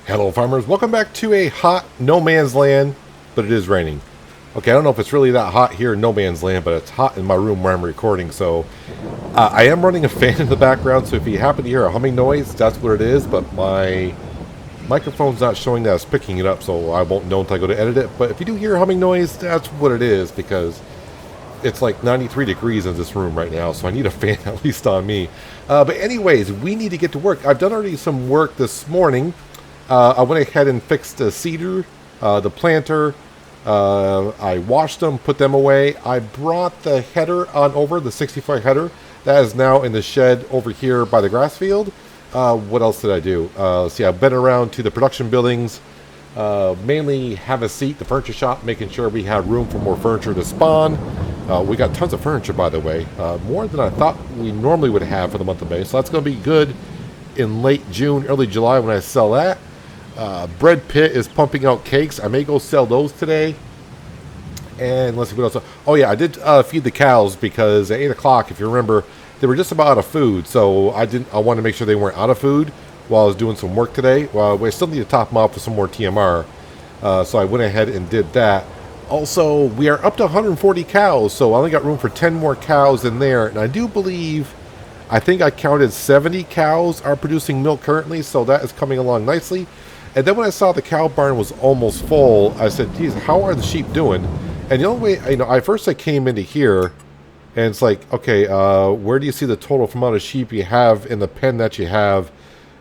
Hello farmers, welcome back to a hot no man's land, but it is raining. Okay, I don't know if it's really that hot here in no man's land, but it's hot in my room where I'm recording, so I am running a fan in the background, so if you happen to hear a humming noise, that's what it is, but my microphone's not showing that it's picking it up, so I won't know until I go to edit it, but if you do hear a humming noise, that's what it is, because it's like 93 degrees in this room right now, so I need a fan at least on me. But anyways, we need to get to work. I've done already some work this morning. I went ahead and fixed the seeder, the planter. I washed them, put them away. I brought the header on over, the 60-foot header. That is now in the shed over here by the grass field. What else did I do? See, I've been around to the production buildings. Mainly have a seat, the furniture shop, making sure we have room for more furniture to spawn. We got tons of furniture, by the way. More than I thought we normally would have for the month of May. So that's going to be good in late June, early July when I sell that. Bread Pit is pumping out cakes. I may go sell those today. And let's see what else. Oh yeah, I did feed the cows because at 8 o'clock, if you remember, they were just about out of food. So I wanted to make sure they weren't out of food while I was doing some work today. Well, we still need to top them off with some more TMR. So I went ahead and did that. Also, we are up to 140 cows, so I only got room for 10 more cows in there. And I do believe, I think I counted 70 cows are producing milk currently, so that is coming along nicely. And then when I saw the cow barn was almost full, I said, geez, how are the sheep doing? And the only way, I first came into here, and it's like, okay, where do you see the total amount of sheep you have in the pen that you have?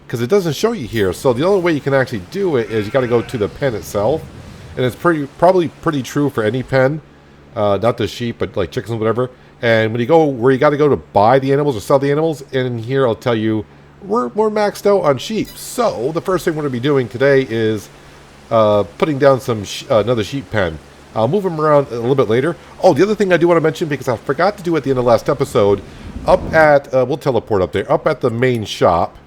Because it doesn't show you here. So the only way you can actually do it is you got to go to the pen itself. And it's probably pretty true for any pen, not the sheep, but like chickens and whatever. And when you go where you got to go to buy the animals or sell the animals, in here I'll tell you, we're maxed out on sheep. So the first thing we're going to be doing today is putting down some another sheep pen. I'll move them around a little bit later. Oh, the other thing I do want to mention, because I forgot to do at the end of last episode, up at, we'll teleport up there, up at the main shop,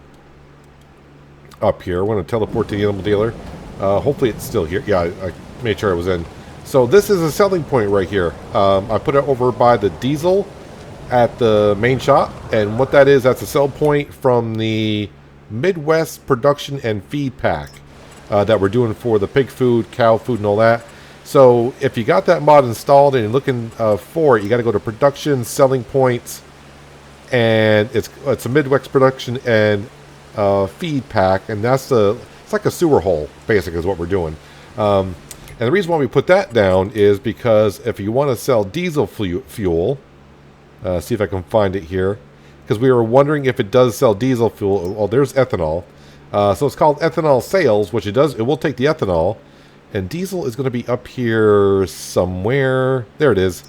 up here. We're going to teleport to the animal dealer. Hopefully it's still here. Yeah, I made sure I was in. So this is a selling point right here. I put it over by the diesel at the main shop, and what that is, that's a sell point from the Midwest production and feed pack that we're doing for the pig food, cow food, and all that. So if you got that mod installed and you're looking for it, you got to go to production, selling points, and it's a Midwest production and feed pack, and it's like a sewer hole, basically, is what we're doing. And the reason why we put that down is because if you want to sell diesel fuel, see if I can find it here, because we were wondering if it does sell diesel fuel. Well, there's ethanol. So it's called ethanol sales, which it does. It will take the ethanol, and diesel is going to be up here somewhere. There it is.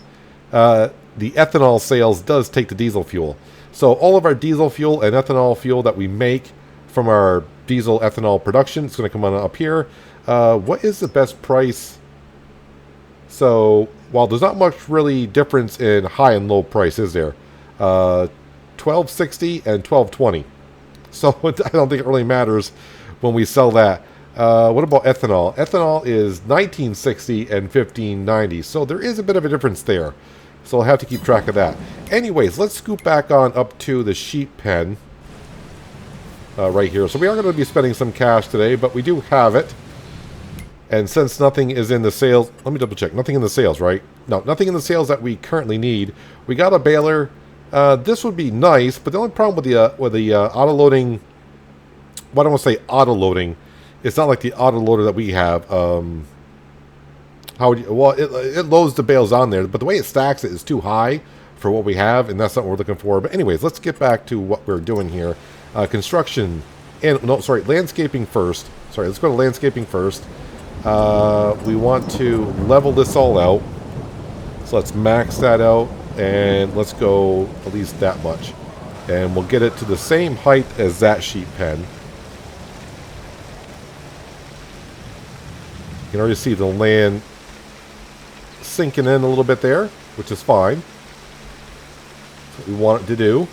The ethanol sales does take the diesel fuel. So all of our diesel fuel and ethanol fuel that we make from our diesel ethanol production, it's going to come on up here. What is the best price? So while there's not much really difference in high and low price, is there? $12.60 and $12.20. So I don't think it really matters when we sell that. What about ethanol? Ethanol is $19.60 and $15.90. So there is a bit of a difference there. So I'll have to keep track of that. Anyways, let's scoop back on up to the sheep pen right here. So we are going to be spending some cash today, but we do have it. And since nothing is in the sales, let me double check. Nothing in the sales, right? No, nothing in the sales that we currently need. We got a baler. This would be nice, but the only problem with the auto loading, well, I don't want to say auto loading. It's not like the auto loader that we have. It loads the bales on there, but the way it stacks it is too high for what we have, and that's not what we're looking for. But anyways, let's get back to what we're doing here. Construction, landscaping first. Sorry, let's go to landscaping first. We want to level this all out. So let's max that out, and let's go at least that much. And we'll get it to the same height as that sheep pen. You can already see the land sinking in a little bit there, which is fine. That's what we want it to do.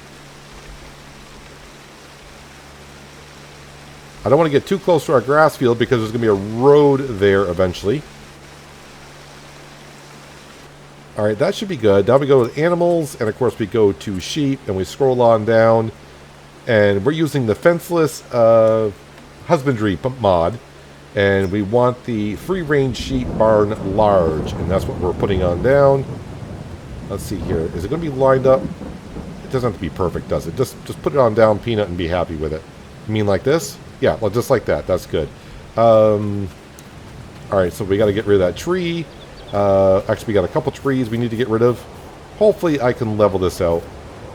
I don't want to get too close to our grass field because there's going to be a road there eventually. Alright, that should be good. Now we go to animals, and of course we go to sheep, and we scroll on down. And we're using the fenceless husbandry mod. And we want the free-range sheep barn large, and that's what we're putting on down. Let's see here. Is it going to be lined up? It doesn't have to be perfect, does it? Just put it on down, Peanut, and be happy with it. You mean like this? Yeah, well, just like that. That's good. All right, so we got to get rid of that tree. Actually, we got a couple trees we need to get rid of. Hopefully, I can level this out.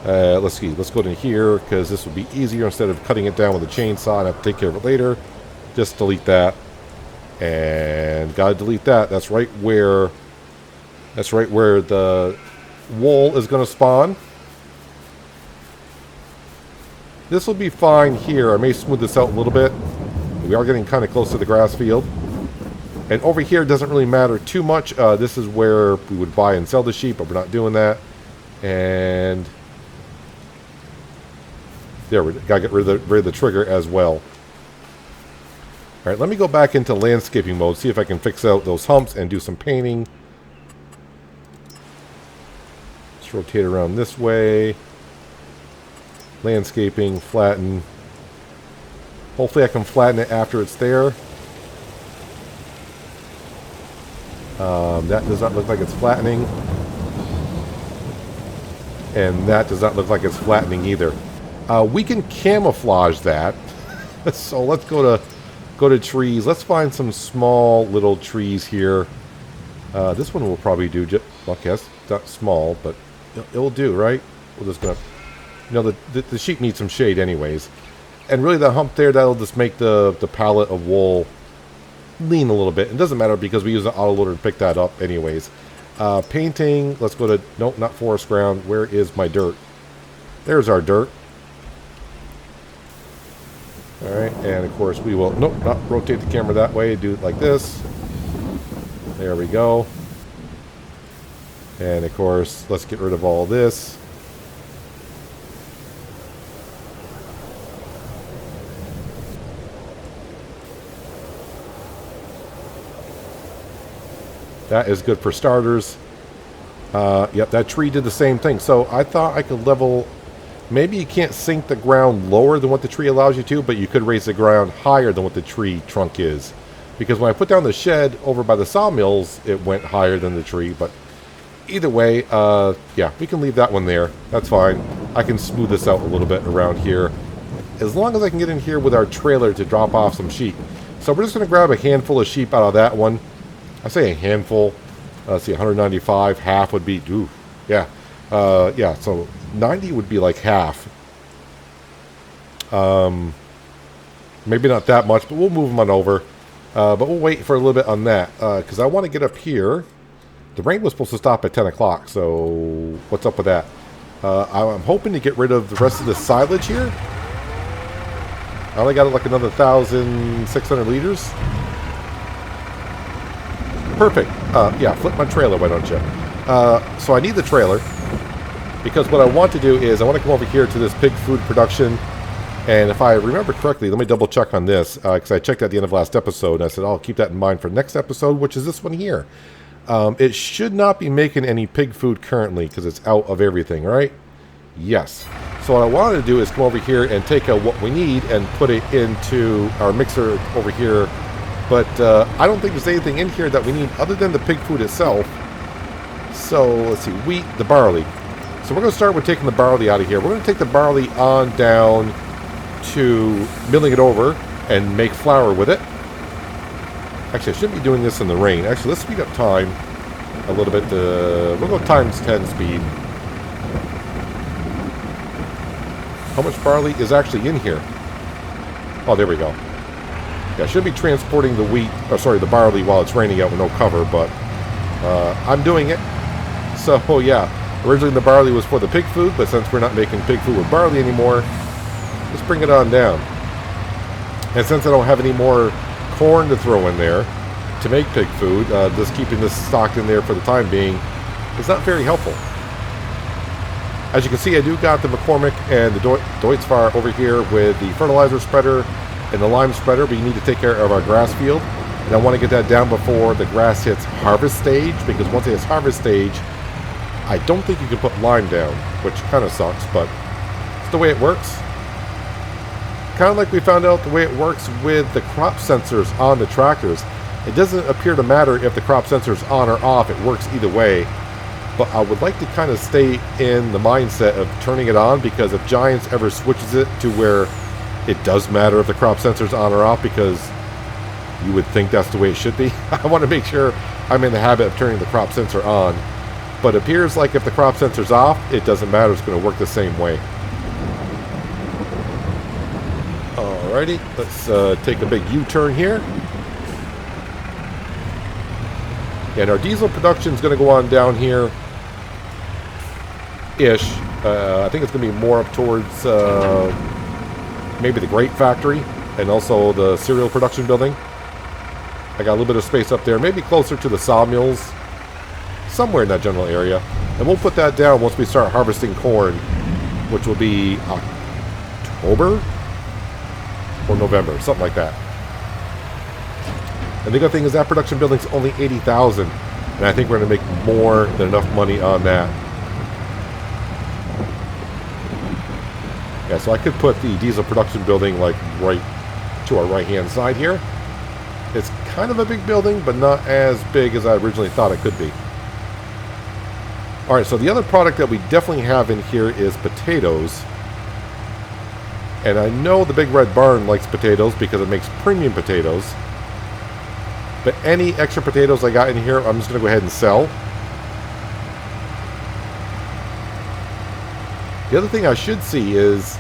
Let's see. Let's go in here, because this would be easier instead of cutting it down with a chainsaw and have to take care of it later. Just delete that. And gotta delete that. That's right where the wool is going to spawn. This will be fine here. I may smooth this out a little bit. We are getting kind of close to the grass field. And over here doesn't really matter too much. This is where we would buy and sell the sheep, but we're not doing that. And there, we gotta get rid of the trigger as well. All right, let me go back into landscaping mode, see if I can fix out those humps and do some painting. Let's rotate around this way. Landscaping, flatten. Hopefully I can flatten it after it's there. That does not look like it's flattening. And that does not look like it's flattening either. We can camouflage that. So let's go to trees. Let's find some small little trees here. This one will probably do. Okay, that's not small, but it'll do, right? We're just gonna, the sheep need some shade anyways. And really, the hump there, that'll just make the pallet of wool lean a little bit. It doesn't matter because we use an autoloader to pick that up anyways. Painting. Let's go to, nope, not forest ground. Where is my dirt? There's our dirt. Alright, and of course we will, nope, not rotate the camera that way, do it like this. There we go. And of course, let's get rid of all this. That is good for starters. Yep, that tree did the same thing. So I thought I could level. Maybe you can't sink the ground lower than what the tree allows you to, but you could raise the ground higher than what the tree trunk is. Because when I put down the shed over by the sawmills, it went higher than the tree. But either way, yeah, we can leave that one there. That's fine. I can smooth this out a little bit around here. As long as I can get in here with our trailer to drop off some sheep. So we're just going to grab a handful of sheep out of that one. I say a handful. Let's see, 195. Half would be, ooh, yeah. Yeah, so 90 would be like half. Maybe not that much, but we'll move them on over. But we'll wait for a little bit on that. Because I want to get up here. The rain was supposed to stop at 10 o'clock, so what's up with that? I'm hoping to get rid of the rest of the silage here. I only got like another 1,600 liters. Perfect. Yeah, flip my trailer, why don't you? So I need the trailer. Because what I want to do is I want to come over here to this pig food production. And if I remember correctly, let me double check on this. Because I checked at the end of last episode. And I said, I'll keep that in mind for next episode, which is this one here. It should not be making any pig food currently because it's out of everything, right? Yes. So what I wanted to do is come over here and take out what we need and put it into our mixer over here. But I don't think there's anything in here that we need other than the pig food itself. So let's see, wheat, the barley. So we're going to start with taking the barley out of here. We're going to take the barley on down to milling it over and make flour with it. Actually, I shouldn't be doing this in the rain. Actually, let's speed up time a little bit. We'll go times 10 speed. How much barley is actually in here? Oh, there we go. Yeah, I should be transporting the wheat, or sorry, the barley while it's raining out with no cover, but I'm doing it. So, yeah, originally the barley was for the pig food, but since we're not making pig food with barley anymore, let's bring it on down. And since I don't have any more corn to throw in there to make pig food, just keeping this stocked in there for the time being is not very helpful. As you can see, I do got the McCormick and the Deutz-Fahr over here with the fertilizer spreader and the lime spreader, but you need to take care of our grass field. And I want to get that down before the grass hits harvest stage, because once it hits harvest stage, I don't think you can put lime down, which kind of sucks, but it's the way it works. kind of like we found out the way it works with the crop sensors on the tractors. It doesn't appear to matter if the crop sensor is on or off. It works either way. But I would like to kind of stay in the mindset of turning it on, because if Giants ever switches it to where it does matter if the crop sensor is on or off, because you would think that's the way it should be. I want to make sure I'm in the habit of turning the crop sensor on. But it appears like if the crop sensor's off, it doesn't matter. It's going to work the same way. Alrighty, let's take a big U-turn here. And our diesel production is going to go on down here ish. I think it's going to be more up towards maybe the grape factory and also the cereal production building. I got a little bit of space up there, maybe closer to the sawmills, somewhere in that general area. And we'll put that down once we start harvesting corn, which will be October or November, something like that. And the good thing is that production building's only 80,000, and I think we're going to make more than enough money on that. Yeah, so I could put the diesel production building like right to our right-hand side here. It's kind of a big building, but not as big as I originally thought it could be. Alright, so the other product that we definitely have in here is potatoes. And I know the Big Red Barn likes potatoes because it makes premium potatoes. But any extra potatoes I got in here, I'm just going to go ahead and sell. The other thing I should see is,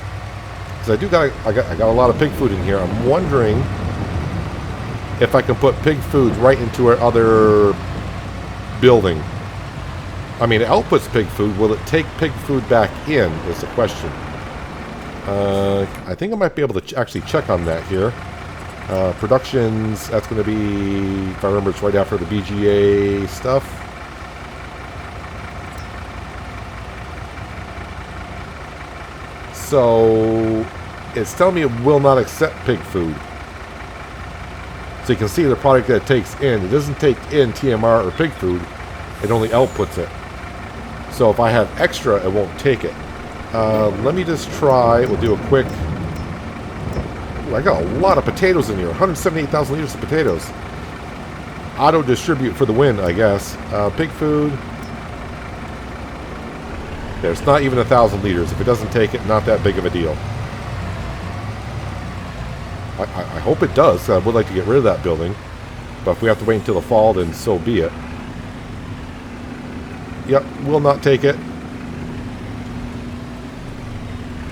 because I got a lot of pig food in here, I'm wondering if I can put pig food right into our other building. I mean, it outputs pig food. Will it take pig food back in is the question. I think I might be able to actually check on that here. Productions, that's going to be, if I remember, it's right after the BGA stuff. So it's telling me it will not accept pig food. So you can see the product that it takes in. It doesn't take in TMR or pig food. It only outputs it. So if I have extra, it won't take it. Let me just try. We'll do a quick... Ooh, I got a lot of potatoes in here. 178,000 liters of potatoes. Auto distribute for the win, I guess. Pig food. There's not even 1,000 liters. If it doesn't take it, not that big of a deal. I hope it does. I would like to get rid of that building. But if we have to wait until the fall, then so be it. Yep, will not take it.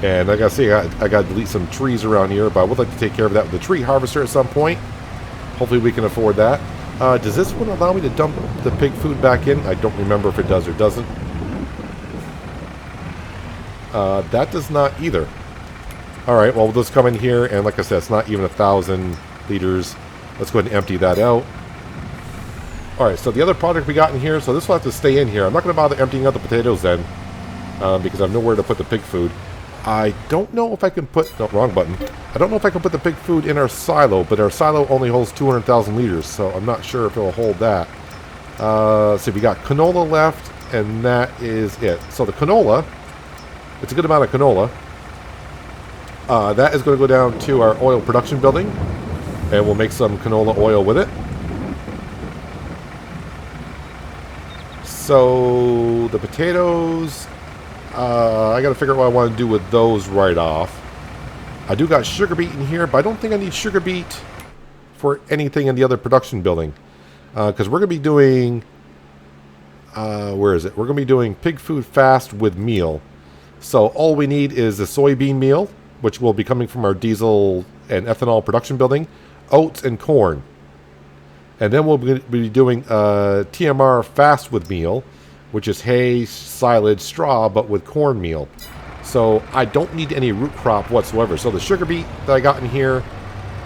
And like I say, I got to delete some trees around here, but I would like to take care of that with the tree harvester at some point. Hopefully we can afford that. Does this one allow me to dump the pig food back in? I don't remember if it does or doesn't. That does not either. Alright, well, we'll just come in here, and like I said, it's not even 1,000 liters. Let's go ahead and empty that out. Alright, so the other product we got in here, so this will have to stay in here. I'm not going to bother emptying out the potatoes then, because I have nowhere to put the pig food. I don't know if I can put... No, wrong button. I don't know if I can put the pig food in our silo, but our silo only holds 200,000 liters, so I'm not sure if it'll hold that. So we got canola left, and that is it. So the canola, it's a good amount of canola. That is going to go down to our oil production building, and we'll make some canola oil with it. So the potatoes, I got to figure out what I want to do with those right off. I do got sugar beet in here, but I don't think I need sugar beet for anything in the other production building, because we're going to be doing, where is it? We're going to be doing pig food fast with meal. So all we need is the soybean meal, which will be coming from our diesel and ethanol production building, oats and corn. And then we'll be doing TMR fast with meal, which is hay, silage, straw, but with corn meal. So I don't need any root crop whatsoever. So the sugar beet that I got in here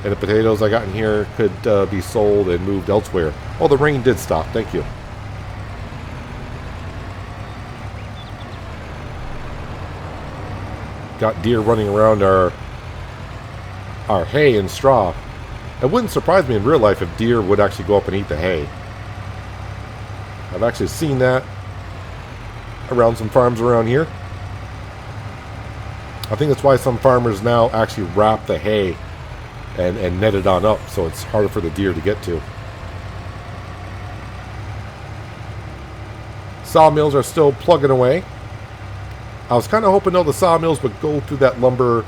and the potatoes I got in here could be sold and moved elsewhere. Oh, the rain did stop. Thank you. Got deer running around our hay and straw. It wouldn't surprise me in real life if deer would actually go up and eat the hay. I've actually seen that around some farms around here. I think that's why some farmers now actually wrap the hay and net it on up, so it's harder for the deer to get to. Sawmills are still plugging away. I was kind of hoping though the sawmills would go through that lumber,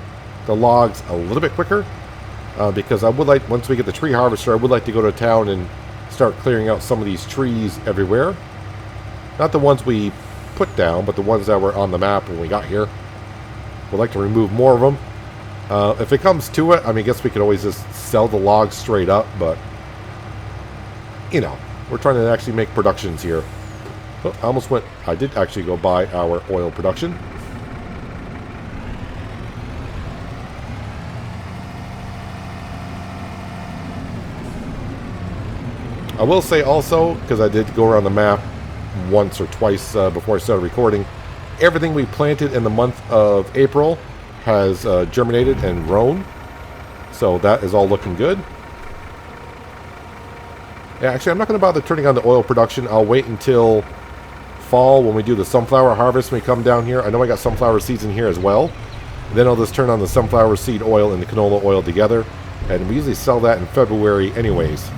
the logs, a little bit quicker, because I would like, once we get the tree harvester, I would like to go to town and start clearing out some of these trees everywhere. Not the ones we put down, but the ones that were on the map when we got here. We'd like to remove more of them. If it comes to it, I mean, I guess we could always just sell the logs straight up, but, you know, we're trying to actually make productions here. Oh, I almost went, I did actually go buy our oil production. I will say also, because I did go around the map once or twice before I started recording, everything we planted in the month of April has germinated and grown. So that is all looking good. Yeah, actually, I'm not going to bother turning on the oil production. I'll wait until fall when we do the sunflower harvest when we come down here. I know I got sunflower seeds in here as well. Then I'll just turn on the sunflower seed oil and the canola oil together. And we usually sell that in February anyways.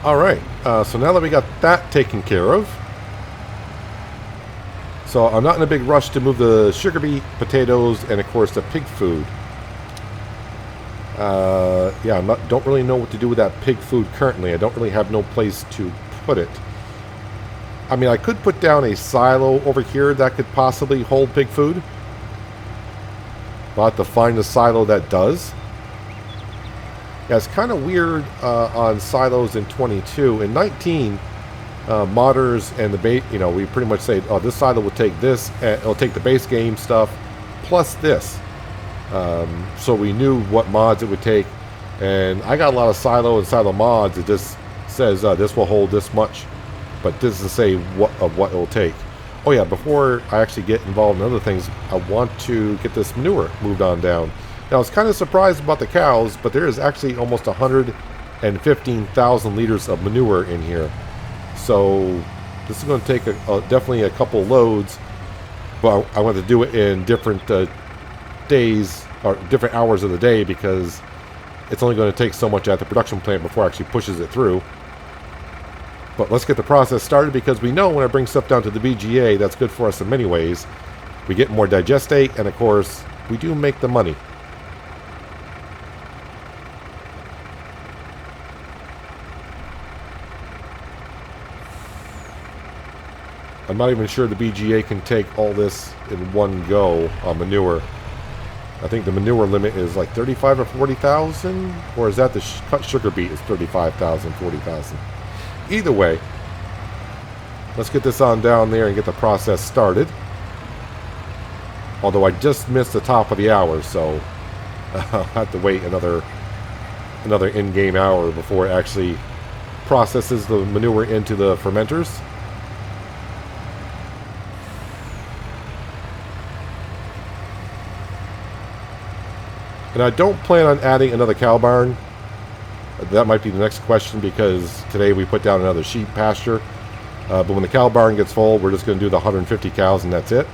Alright, so now that we got that taken care of, so I'm not in a big rush to move the sugar beet, potatoes, and of course the pig food. Yeah, don't really know what to do with that pig food currently. I don't really have no place to put it. I mean, I could put down a silo over here that could possibly hold pig food. But I'll have to find a silo that does. Yeah, it's kind of weird on silos in 22. In 19, modders and the bait, you know, we pretty much say, oh, this silo will take this, and it'll take the base game stuff plus this. So we knew what mods it would take, and I got a lot of silo and silo mods. It just says this will hold this much, but this doesn't say what it will take. Oh yeah, before I actually get involved in other things, I want to get this manure moved on down. Now I was kind of surprised about the cows, but there is actually almost 115,000 liters of manure in here. So this is going to take definitely a couple loads, but I want to do it in different days or different hours of the day because it's only going to take so much at the production plant before it actually pushes it through. But let's get the process started because we know when I bring stuff down to the BGA, that's good for us in many ways. We get more digestate, and of course, we do make the money. I'm not even sure the BGA can take all this in one go on manure. I think the manure limit is like 35 or 40,000, or is that the cut sugar beet is 35,000, 40,000. Either way, let's get this on down there and get the process started. Although I just missed the top of the hour, so I'll have to wait another in-game hour before it actually processes the manure into the fermenters. And I don't plan on adding another cow barn. That might be the next question because today we put down another sheep pasture. But when the cow barn gets full, we're just going to do the 150 cows and that's it.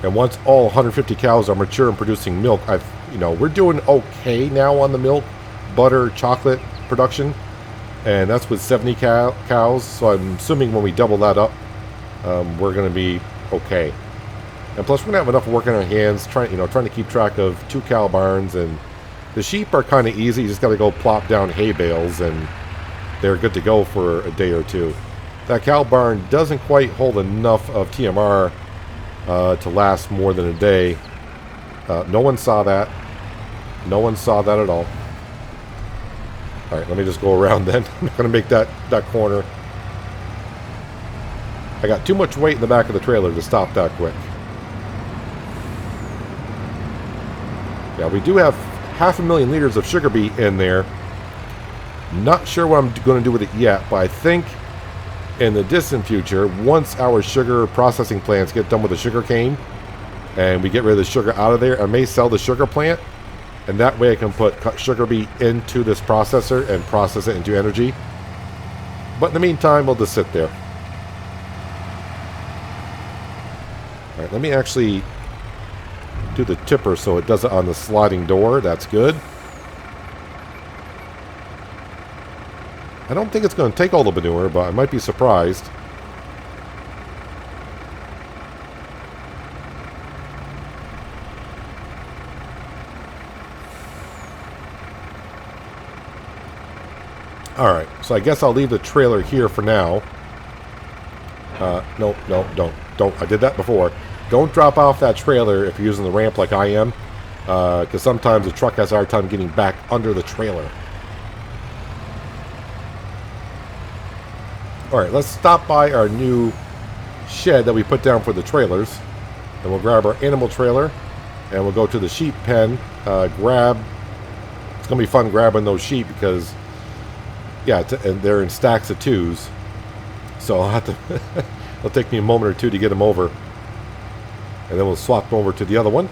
And once all 150 cows are mature and producing milk, we're doing okay now on the milk, butter, chocolate production. And that's with 70 cows. So I'm assuming when we double that up, we're going to be okay. And plus, we're going to have enough work on our hands trying to keep track of 2 cow barns. And the sheep are kind of easy. You just got to go plop down hay bales, and they're good to go for a day or two. That cow barn doesn't quite hold enough of TMR to last more than a day. No one saw that. No one saw that at all. All right, let me just go around then. I'm not going to make that corner. I got too much weight in the back of the trailer to stop that quick. Yeah, we do have 500,000 liters of sugar beet in there. Not sure what I'm going to do with it yet, but I think in the distant future, once our sugar processing plants get done with the sugar cane and we get rid of the sugar out of there, I may sell the sugar plant, and that way I can put cut sugar beet into this processor and process it into energy. But in the meantime, we'll just sit there. Alright, let me actually do the tipper so it does it on the sliding door. That's good. I don't think it's going to take all the manure, but I might be surprised. Alright, so I guess I'll leave the trailer here for now. No, don't. I did that before. Don't drop off that trailer if you're using the ramp like I am. Because sometimes the truck has a hard time getting back under the trailer. Alright, let's stop by our new shed that we put down for the trailers. And we'll grab our animal trailer. And we'll go to the sheep pen. It's going to be fun grabbing those sheep because... yeah, and they're in stacks of 2s. So I'll have to... it'll take me a moment or two to get them over. And then we'll swap them over to the other one.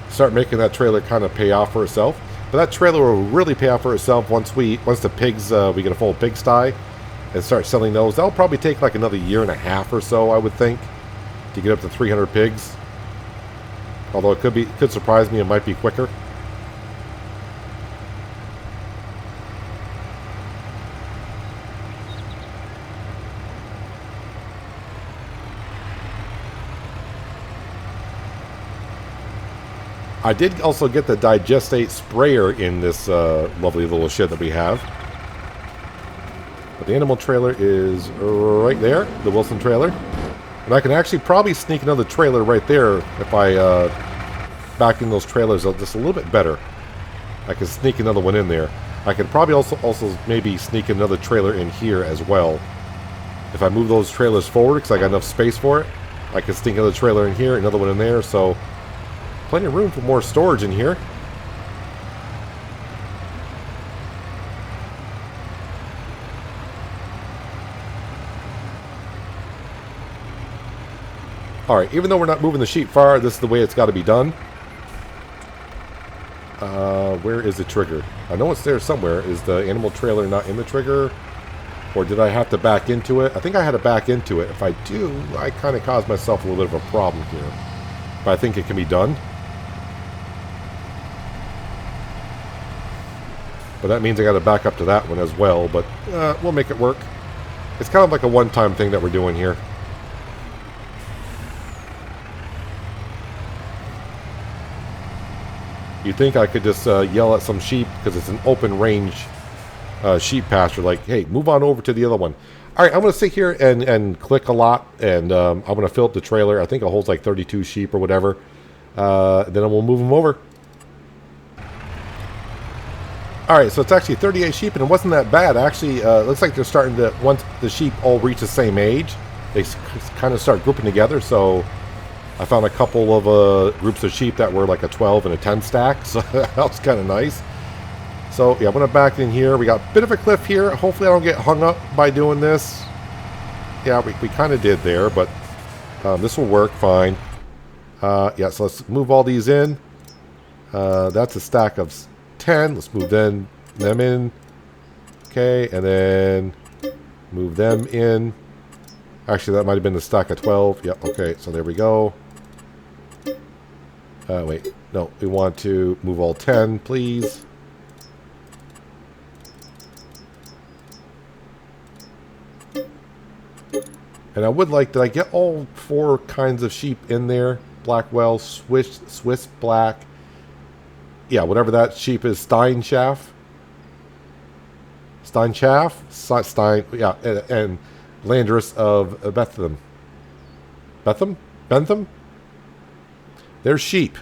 Start making that trailer kind of pay off for itself. But that trailer will really pay off for itself once the pigs, we get a full pigsty and start selling those. That'll probably take like another 1.5 years or so, I would think, to get up to 300 pigs. Although it could surprise me, it might be quicker. I did also get the digestate sprayer in this lovely little shed that we have. But the animal trailer is right there, the Wilson trailer. And I can actually probably sneak another trailer right there if I back in those trailers just a little bit better. I can sneak another one in there. I could probably also maybe sneak another trailer in here as well. If I move those trailers forward, because I got enough space for it, I can sneak another trailer in here, another one in there, so... plenty of room for more storage in here. Alright, even though we're not moving the sheep far, this is the way it's got to be done. Where is the trigger? I know it's there somewhere. Is the animal trailer not in the trigger? Or did I have to back into it? I think I had to back into it. If I do, I kind of caused myself a little bit of a problem here. But I think it can be done. But that means I got to back up to that one as well. But we'll make it work. It's kind of like a one-time thing that we're doing here. You'd think I could just yell at some sheep because it's an open range sheep pasture. Like, hey, move on over to the other one. All right, I'm going to sit here and click a lot. And I'm going to fill up the trailer. I think it holds like 32 sheep or whatever. Then we'll move them over. Alright, so it's actually 38 sheep, and it wasn't that bad. Actually, it looks like they're starting to, once the sheep all reach the same age, they kind of start grouping together. So I found a couple of groups of sheep that were like a 12 and a 10 stack, so that was kind of nice. So yeah, I'm going to back in here. We got a bit of a cliff here. Hopefully I don't get hung up by doing this. Yeah, we kind of did there, but this will work fine. Yeah, so let's move all these in. That's a stack of 10. Let's move them in. Okay, and then move them in. Actually, that might have been the stack of 12. Yep, okay, so there we go. Wait, no, we want to move all 10, please. And I would like, did I get all 4 kinds of sheep in there? Blackwell, Swiss Black. Yeah, whatever that sheep is, Steinschaft, yeah, and Landress of Bentham. They're sheep.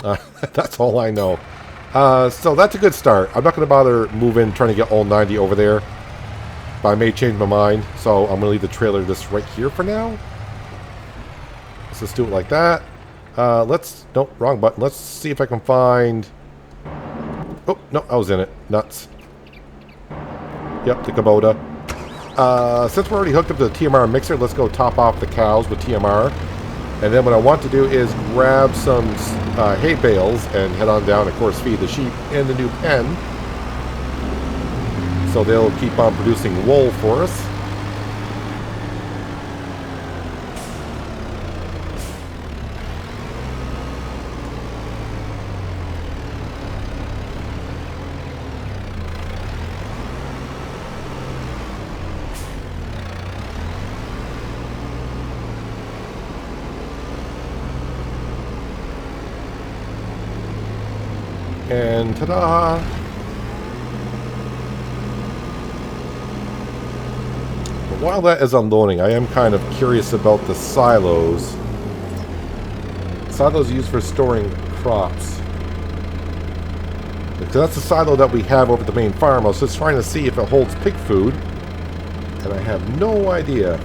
That's all I know. So that's a good start. I'm not going to bother trying to get all 90 over there, but I may change my mind. So I'm going to leave the trailer just right here for now. Let's just do it like that. Nope, wrong button. Let's see if I can find... Oh, no, I was in it. Nuts. Yep, the Kubota. Since we're already hooked up to the TMR mixer, let's go top off the cows with TMR. And then what I want to do is grab some hay bales and head on down, of course, feed the sheep in the new pen. So they'll keep on producing wool for us. And ta-da! But while that is unloading, I am kind of curious about the silos. Silos used for storing crops. Because that's the silo that we have over at the main farm. I was just trying to see if it holds pig food. And I have no idea.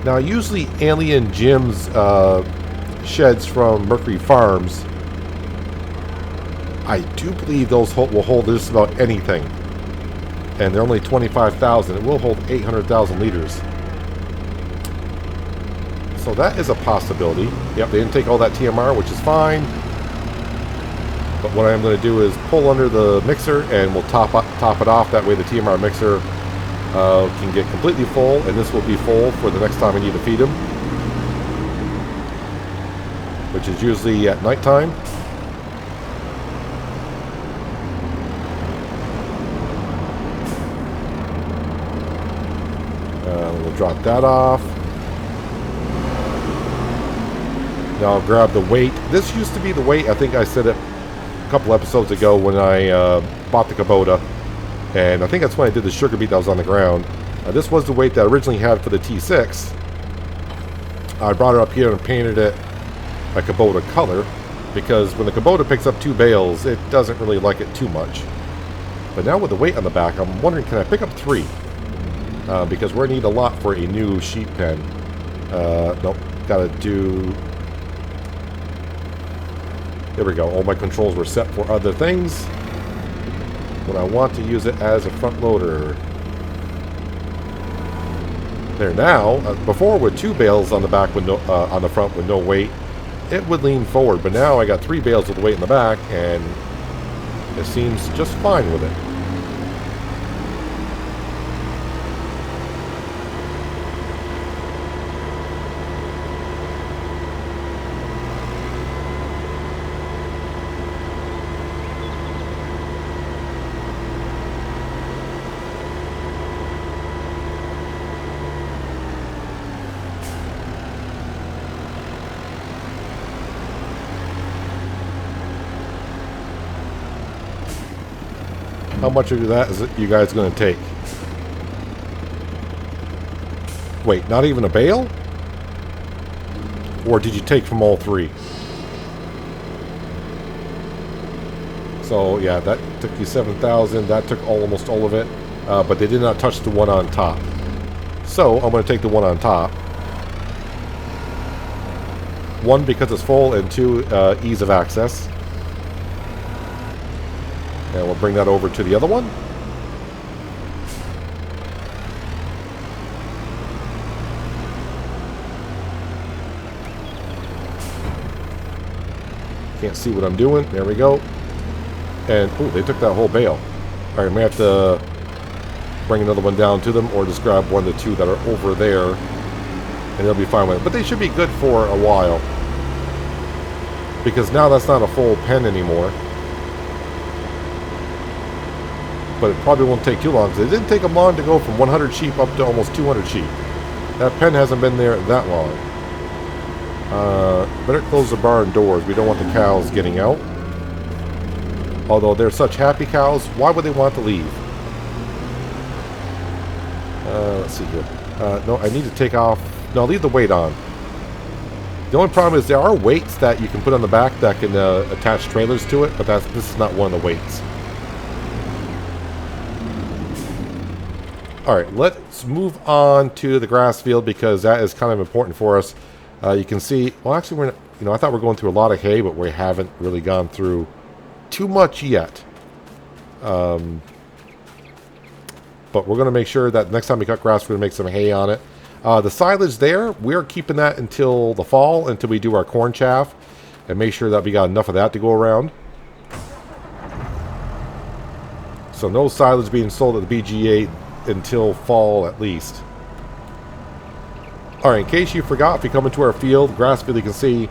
Now, usually Alien Jim's sheds from Mercury Farms, I do believe those will hold just about anything. And they're only 25,000. It will hold 800,000 liters. So that is a possibility. Yep, they didn't take all that TMR, which is fine. But what I'm going to do is pull under the mixer and we'll top it off. That way the TMR mixer can get completely full, and this will be full for the next time I need to feed him, which is usually at nighttime. We'll drop that off. Now I'll grab the weight. This used to be the weight, I think I said it a couple episodes ago when I bought the Kubota. And I think that's when I did the sugar beet that was on the ground. This was the weight that I originally had for the T6. I brought it up here and painted it a Kubota color, because when the Kubota picks up 2 bales, it doesn't really like it too much. But now with the weight on the back, I'm wondering, can I pick up 3? Because we're going to need a lot for a new sheep pen. Nope, gotta do... There we go, all my controls were set for other things. When I want to use it as a front loader. There now, before with 2 bales on the back with no, on the front with no weight, it would lean forward. But now I got 3 bales with weight in the back, and it seems just fine with it. How much of that is you guys going to take? Wait, not even a bale? Or did you take from all 3? So yeah, that took you 7,000. That took almost all of it. But they did not touch the one on top. So I'm going to take the one on top. 1, because it's full, and 2, ease of access. And we'll bring that over to the other one. Can't see what I'm doing. There we go. And, oh, they took that whole bale. Alright, I may have to bring another one down to them, or just grab one of the 2 that are over there, and they'll be fine with it. But they should be good for a while, because now that's not a full pen anymore. But it probably won't take too long, because it didn't take them long to go from 100 sheep up to almost 200 sheep. That pen hasn't been there that long. Better close the barn doors. We don't want the cows getting out. Although they're such happy cows, why would they want to leave? Let's see here. No, I need to take off... No, leave the weight on. The only problem is there are weights that you can put on the back that can attach trailers to it, but this is not one of the weights. Alright, let's move on to the grass field, because that is kind of important for us. You can see, well actually we're, I thought we were going through a lot of hay, but we haven't really gone through too much yet. But we're going to make sure that next time we cut grass, we're going to make some hay on it. The silage there, we're keeping that until the fall, until we do our corn chaff, and make sure that we got enough of that to go around. So no silage being sold at the BGA until fall at least. Alright, in case you forgot, if you come into our field, grass field, you can see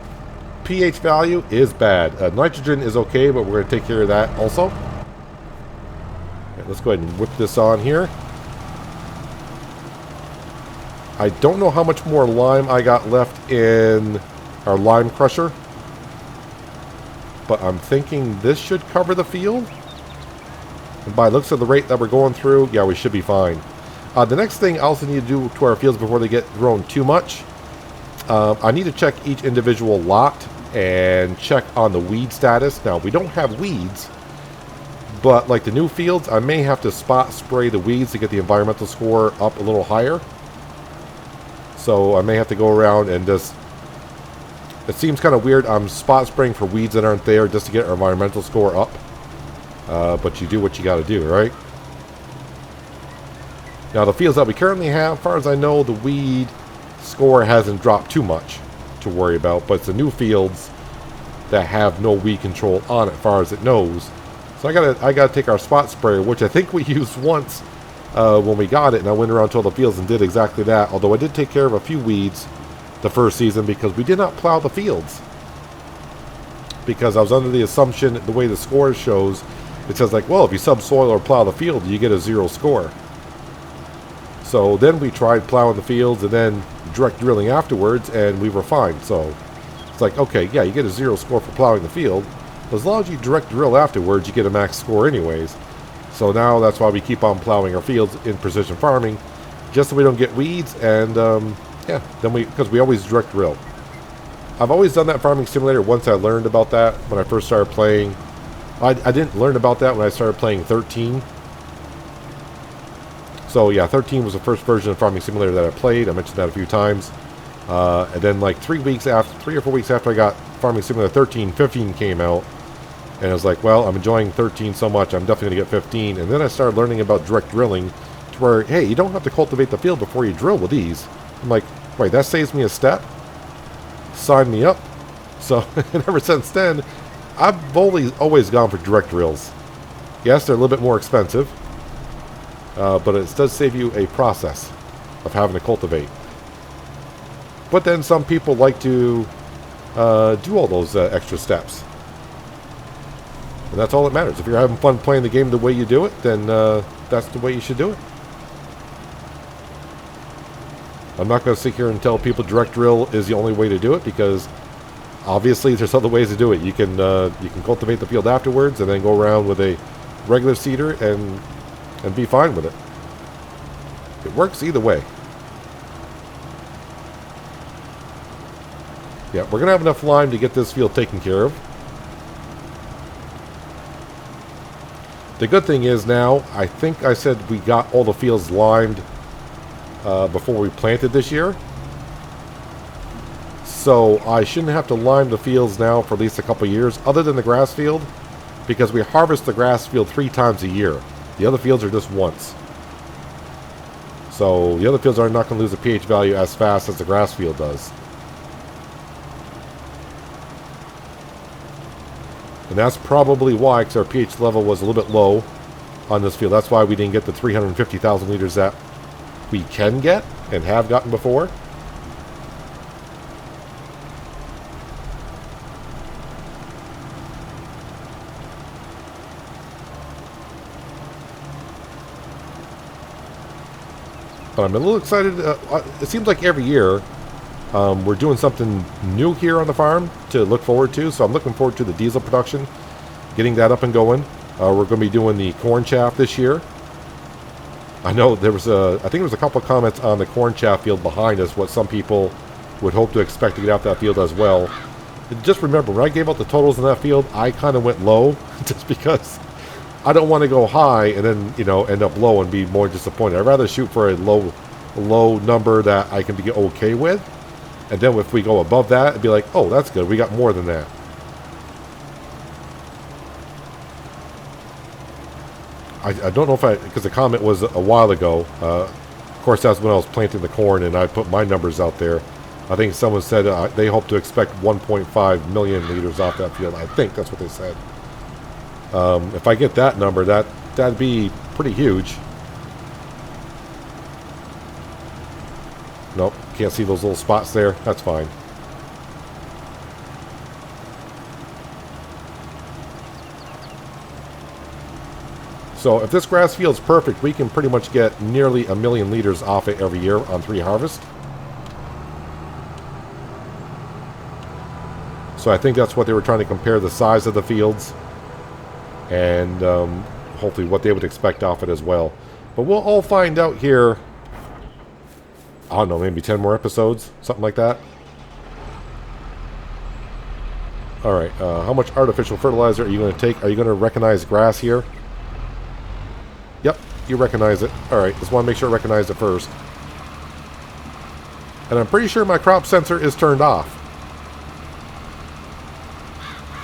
pH value is bad. Nitrogen is okay, but we're going to take care of that also. Okay, let's go ahead and whip this on here. I don't know how much more lime I got left in our lime crusher, but I'm thinking this should cover the field. And by looks of the rate that we're going through, yeah, we should be fine. The next thing I also need to do to our fields before they get grown too much, I need to check each individual lot and check on the weed status. Now, we don't have weeds, but like the new fields, I may have to spot spray the weeds to get the environmental score up a little higher. So I may have to go around and just... It seems kind of weird. I'm spot spraying for weeds that aren't there just to get our environmental score up. But you do what you got to do, right? Now, the fields that we currently have, as far as I know, the weed score hasn't dropped too much to worry about. But it's the new fields that have no weed control on it, as far as it knows. So I gotta take our spot sprayer, which I think we used once when we got it, and I went around to all the fields and did exactly that. Although I did take care of a few weeds the first season because we did not plow the fields. Because I was under the assumption, the way the score shows, it says like, well, if you subsoil or plow the field, you get a 0 score. So then we tried plowing the fields and then direct drilling afterwards, and we were fine. So it's like, okay, yeah, you get a 0 score for plowing the field. But as long as you direct drill afterwards, you get a max score anyways. So now that's why we keep on plowing our fields in precision farming, just so we don't get weeds, and yeah, then because we always direct drill. I've always done that farming simulator once I learned about that when I first started playing. I didn't learn about that when I started playing 13. So yeah, 13 was the first version of Farming Simulator that I played. I mentioned that a few times. And then like 3 or 4 weeks after I got Farming Simulator 13, 15 came out. And I was like, well, I'm enjoying 13 so much, I'm definitely going to get 15. And then I started learning about direct drilling to where, hey, you don't have to cultivate the field before you drill with these. I'm like, wait, that saves me a step? Sign me up. So ever since then, I've always gone for direct drills. Yes, they're a little bit more expensive, but it does save you a process of having to cultivate. But then some people like to do all those extra steps. And that's all that matters. If you're having fun playing the game the way you do it, then that's the way you should do it. I'm not going to sit here and tell people direct drill is the only way to do it, because obviously there's other ways to do it. You can cultivate the field afterwards and then go around with a regular seeder and be fine with it. It works either way. Yeah, we're going to have enough lime to get this field taken care of. The good thing is now, I think I said we got all the fields limed before we planted this year. So I shouldn't have to lime the fields now for at least a couple years, other than the grass field, because we harvest the grass field 3 times a year. The other fields are just once. So the other fields are not going to lose the pH value as fast as the grass field does. And that's probably why, because our pH level was a little bit low on this field. That's why we didn't get the 350,000 liters that we can get and have gotten before. But I'm a little excited. It seems like every year we're doing something new here on the farm to look forward to. So I'm looking forward to the diesel production, getting that up and going. We're going to be doing the corn chaff this year. I know there was I think there was a couple of comments on the corn chaff field behind us, what some people would hope to expect to get out that field as well. Just remember, when I gave out the totals in that field, I kind of went low just because I don't want to go high and then, you know, end up low and be more disappointed. I'd rather shoot for a low number that I can be okay with. And then if we go above that, it'd be like, oh, that's good. We got more than that. I don't know if because the comment was a while ago. Of course, that's when I was planting the corn and I put my numbers out there. I think someone said they hope to expect 1.5 million liters off that field. I think that's what they said. If I get that number, that'd be pretty huge. Nope, can't see those little spots there. That's fine. So if this grass field's perfect, we can pretty much get nearly 1 million liters off it every year on 3 harvests. So I think that's what they were trying to compare, the size of the fields and hopefully what they would expect off it as well. But we'll all find out here, I don't know, maybe 10 more episodes, something like that. Alright, how much artificial fertilizer are you going to take? Are you going to recognize grass here? Yep, you recognize it. Alright, just want to make sure I recognize it first. And I'm pretty sure my crop sensor is turned off.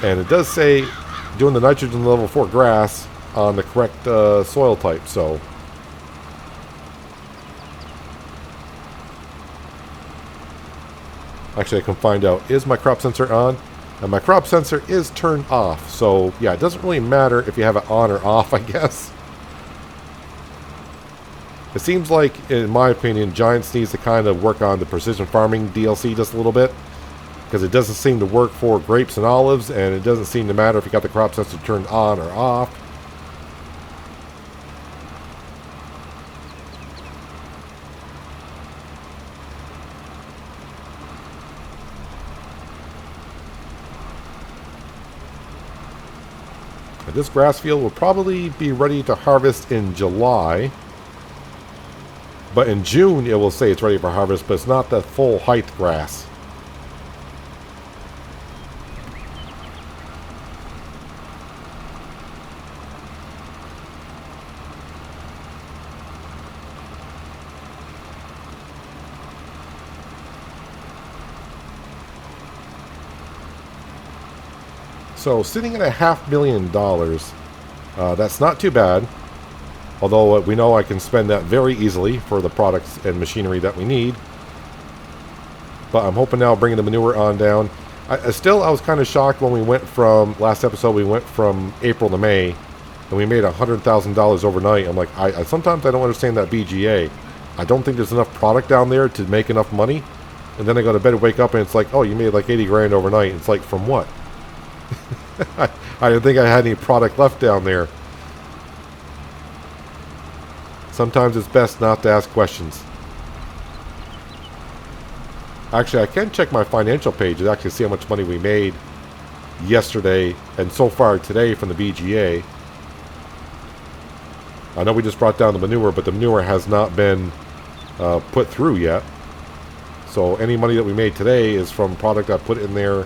And it does say doing the nitrogen level for grass on the correct soil type, so. Actually, I can find out, is my crop sensor on? And my crop sensor is turned off, so yeah, it doesn't really matter if you have it on or off, I guess. It seems like, in my opinion, Giants needs to kind of work on the precision farming DLC just a little bit. Because it doesn't seem to work for grapes and olives, and it doesn't seem to matter if you got the crop sensor turned on or off. This grass field will probably be ready to harvest in July. But in June, it will say it's ready for harvest, but it's not the full height grass. So sitting at $500,000, that's not too bad. Although we know I can spend that very easily for the products and machinery that we need. But I'm hoping now bringing the manure on down. I was kind of shocked when we went from, last episode we went from April to May. And we made $100,000 overnight. I'm like, sometimes I don't understand that BGA. I don't think there's enough product down there to make enough money. And then I go to bed and wake up and it's like, oh, you made like 80 grand overnight. It's like, from what? I didn't think I had any product left down there. Sometimes it's best not to ask questions. Actually, I can check my financial page and actually see how much money we made yesterday and so far today from the BGA. I know we just brought down the manure, but the manure has not been put through yet. So any money that we made today is from product I put in there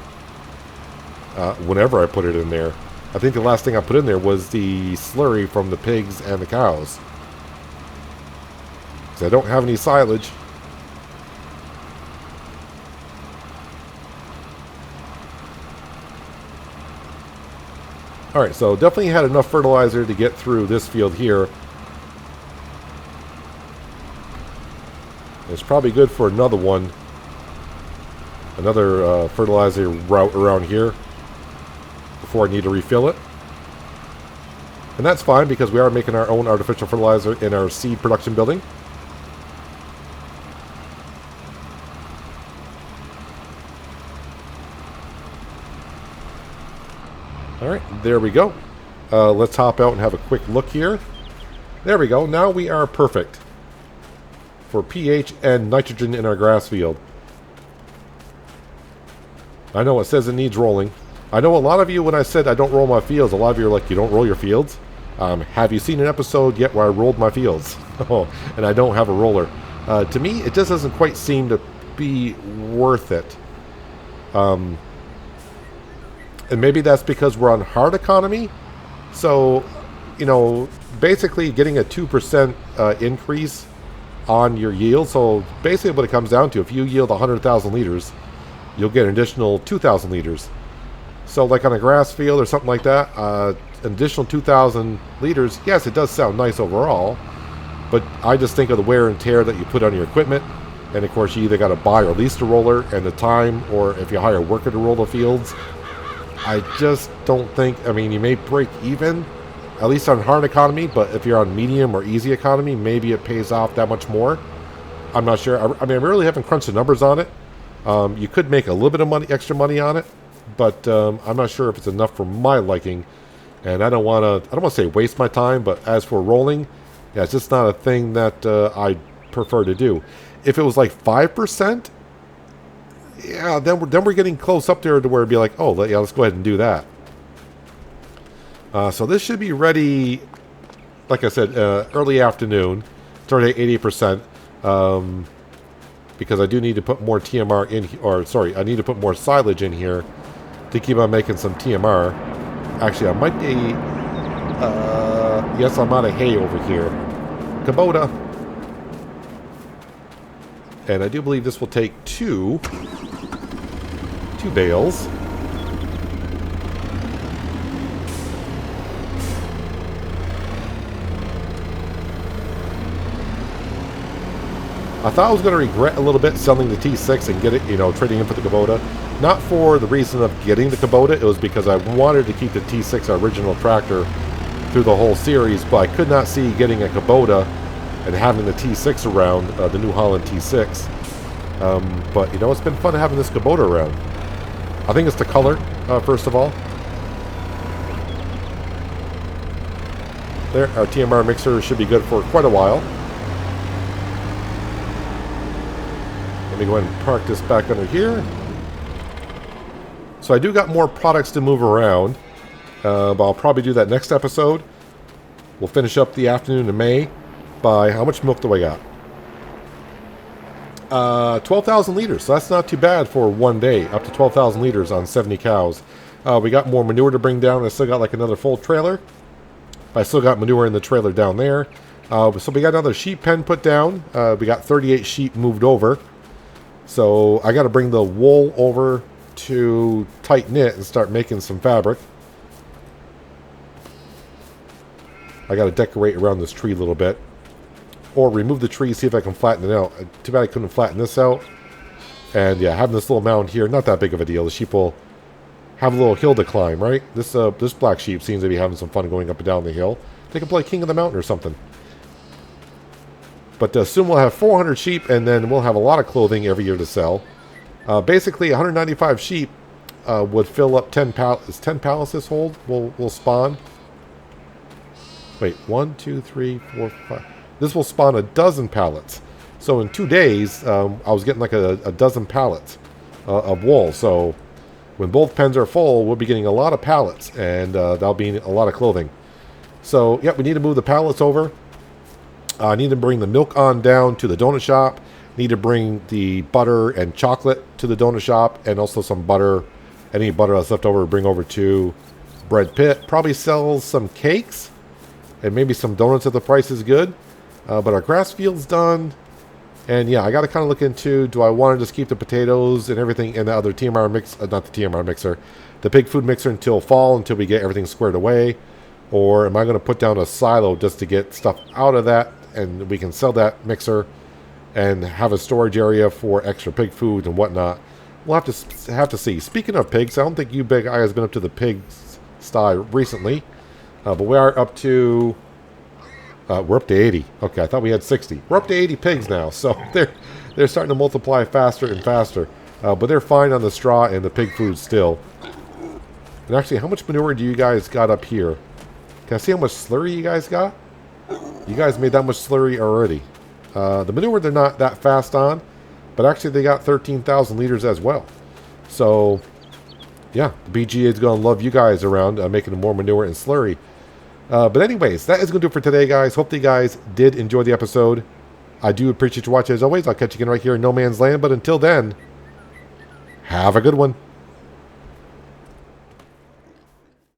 whenever I put it in there. I think the last thing I put in there was the slurry from the pigs and the cows. I don't have any silage. Alright, so definitely had enough fertilizer to get through this field here. It's probably good for another one. Another fertilizer route around here before I need to refill it. And that's fine because we are making our own artificial fertilizer in our seed production building. Alright, there we go. Let's hop out and have a quick look here. There we go. Now we are perfect for pH and nitrogen in our grass field. I know it says it needs rolling. I know a lot of you, when I said I don't roll my fields, a lot of you are like, you don't roll your fields? Have you seen an episode yet where I rolled my fields? Oh, and I don't have a roller. To me, it just doesn't quite seem to be worth it. And maybe that's because we're on hard economy. So, you know, basically getting a 2% increase on your yield. So basically what it comes down to, if you yield 100,000 liters, you'll get an additional 2,000 liters. So like on a grass field or something like that, an additional 2,000 liters, yes, it does sound nice overall. But I just think of the wear and tear that you put on your equipment. And of course, you either got to buy or lease the roller and the time, or if you hire a worker to roll the fields. I just don't think, I mean, you may break even, at least on hard economy, but if you're on medium or easy economy, maybe it pays off that much more. I'm not sure. I mean, I really haven't crunched the numbers on it. You could make a little bit of money, extra money on it, but I'm not sure if it's enough for my liking. And I don't want to say waste my time, but as for rolling, yeah, it's just not a thing that I prefer to do. If it was like 5%, yeah, then we're getting close up there to where it'd be like, oh, yeah, let's go ahead and do that. So this should be ready, like I said, early afternoon, start at 80%, because I do need to put more TMR in, or sorry, I need to put more silage in here to keep on making some TMR. Actually, I might be, yes, I'm out of hay over here. Kubota. And I do believe this will take two bales. I thought I was going to regret a little bit selling the T6 and get it, trading in for the Kubota. Not for the reason of getting the Kubota, it was because I wanted to keep the T6, our original tractor, through the whole series, but I could not see getting a Kubota and having the T6 around, the New Holland T6. But, it's been fun having this Kubota around. I think it's the color, first of all. There, our TMR mixer should be good for quite a while. Let me go ahead and park this back under here. So I do got more products to move around, but I'll probably do that next episode. We'll finish up the afternoon of May by, how much milk do I got? 12,000 liters, so that's not too bad for one day, up to 12,000 liters on 70 cows. We got more manure to bring down. I still got like another full trailer. I still got manure in the trailer down there. So we got another sheep pen put down. We got 38 sheep moved over. So I got to bring the wool over to tight knit and start making some fabric. I got to decorate around this tree a little bit. Or remove the tree, see if I can flatten it out. Too bad I couldn't flatten this out. And yeah, having this little mound here, not that big of a deal. The sheep will have a little hill to climb, right? This black sheep seems to be having some fun going up and down the hill. They can play King of the Mountain or something. But soon we'll have 400 sheep, and then we'll have a lot of clothing every year to sell. Basically, 195 sheep would fill up 10 pallets. Is 10 pallets this hold? Will spawn. Wait, 1, 2, 3, 4, 5. This will spawn a dozen pallets. So in 2 days, I was getting like a dozen pallets of wool. So when both pens are full, we'll be getting a lot of pallets, and that'll be a lot of clothing. So, yeah, we need to move the pallets over. I need to bring the milk on down to the donut shop. Need to bring the butter and chocolate to the donut shop, and also some butter. Any butter that's left over, bring over to Bread Pit. Probably sell some cakes and maybe some donuts if the price is good. But our grass field's done. And yeah, I got to kind of look into, do I want to just keep the potatoes and everything in the other TMR mix, not the TMR mixer, the pig food mixer until fall, until we get everything squared away? Or am I going to put down a silo just to get stuff out of that, and we can sell that mixer and have a storage area for extra pig food and whatnot? We'll have to see. Speaking of pigs, I don't think you big eye has been up to the pig sty recently, but we are up to we're up to 80. Okay, I thought we had 60. We're up to 80 pigs now, so they're starting to multiply faster and faster. But they're fine on the straw and the pig food still. And actually, how much manure do you guys got up here? Can I see how much slurry you guys got? You guys made that much slurry already. The manure they're not that fast on, but actually they got 13,000 liters as well. So, yeah, the BGA is going to love you guys around making more manure and slurry. But anyways, that is going to do it for today, guys. Hope you guys did enjoy the episode. I do appreciate you watching as always. I'll catch you again right here in No Man's Land. But until then, have a good one.